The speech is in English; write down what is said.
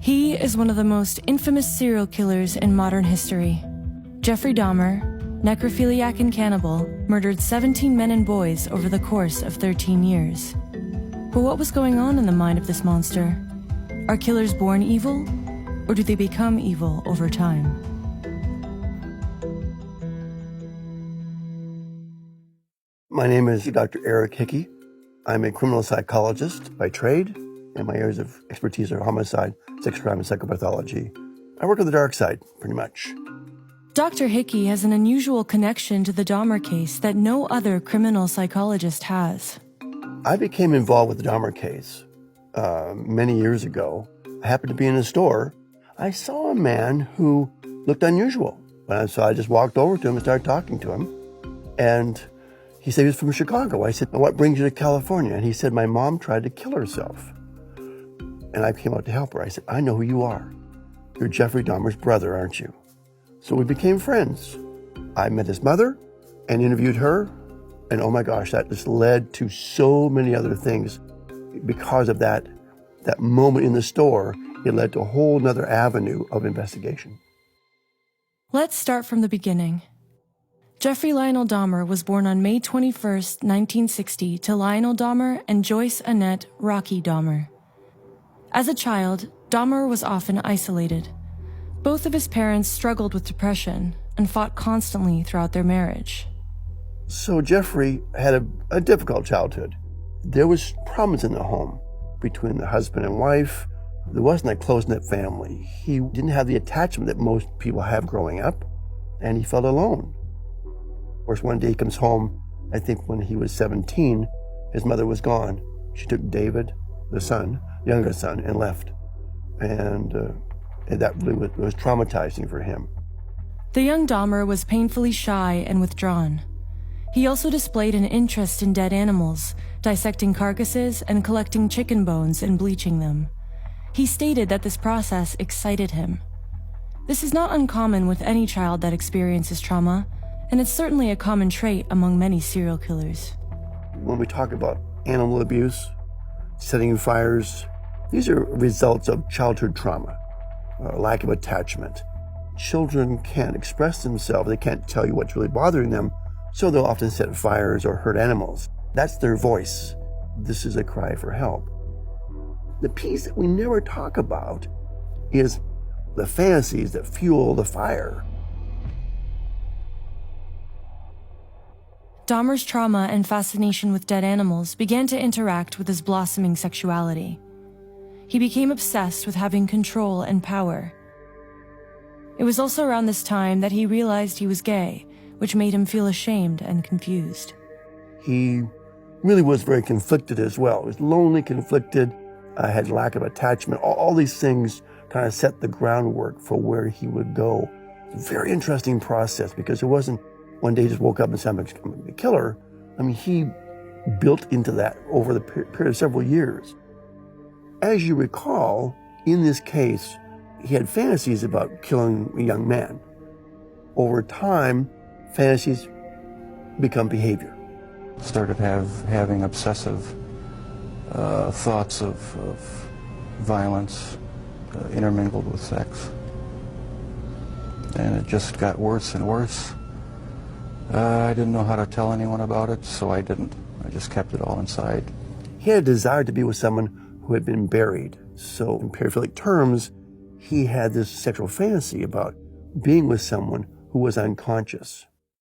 He is one of the most infamous serial killers in modern history. Jeffrey Dahmer, necrophiliac and cannibal, murdered 17 men and boys over the course of 13 years. But what was going on in the mind of this monster? Are killers born evil, or do they become evil over time? My name is Dr. Eric Hickey. I'm a criminal psychologist by trade, and my areas of expertise are homicide, sex crime, and psychopathology. I work on the dark side, pretty much. Dr. Hickey has an unusual connection to the Damher case that no other criminal psychologist has. I became involved with the Damher case many years ago. I happened to be in a store. I saw a man who looked unusual. So I just walked over to him and started talking to him. And he said he was from Chicago. I said, "What brings you to California?" And he said, "My mom tried to kill herself. And I came out to help her." I said, "I know who you are. You're Jeffrey Dahmer's brother, aren't you?" So we became friends. I met his mother and interviewed her. And oh my gosh, that just led to so many other things. Because of that moment in the store, it led to a whole nother avenue of investigation. Let's start from the beginning. Jeffrey Lionel Dahmer was born on May 21st, 1960, to Lionel Dahmer and Joyce Annette Rocky Dahmer. As a child, Dahmer was often isolated. Both of his parents struggled with depression and fought constantly throughout their marriage. So Jeffrey had a difficult childhood. There was problems in the home between the husband and wife. There wasn't a close-knit family. He didn't have the attachment that most people have growing up, and he felt alone. Of course, one day he comes home, I think when he was 17, his mother was gone. She took David, the son, younger son, and left. And that really was traumatizing for him. The young Dahmer was painfully shy and withdrawn. He also displayed an interest in dead animals, dissecting carcasses and collecting chicken bones and bleaching them. He stated that this process excited him. This is not uncommon with any child that experiences trauma, and it's certainly a common trait among many serial killers. When we talk about animal abuse, setting fires, these are results of childhood trauma, lack of attachment. Children can't express themselves. They can't tell you what's really bothering them, so they'll often set fires or hurt animals. That's their voice. This is a cry for help. The piece that we never talk about is the fantasies that fuel the fire. Dahmer's trauma and fascination with dead animals began to interact with his blossoming sexuality. He became obsessed with having control and power. It was also around this time that he realized he was gay, which made him feel ashamed and confused. He really was very conflicted as well. He was lonely, conflicted, had lack of attachment. All these things kind of set the groundwork for where he would go. It's a very interesting process because it wasn't one day he just woke up and said, "I'm going to be a killer." I mean, he built into that over the period of several years. As you recall, in this case, he had fantasies about killing a young man. Over time, fantasies become behavior. Started having obsessive thoughts of violence intermingled with sex. And it just got worse and worse. I didn't know how to tell anyone about it, so I didn't. I just kept it all inside. He had a desire to be with someone who had been buried. So in paraphilic terms, he had this sexual fantasy about being with someone who was unconscious.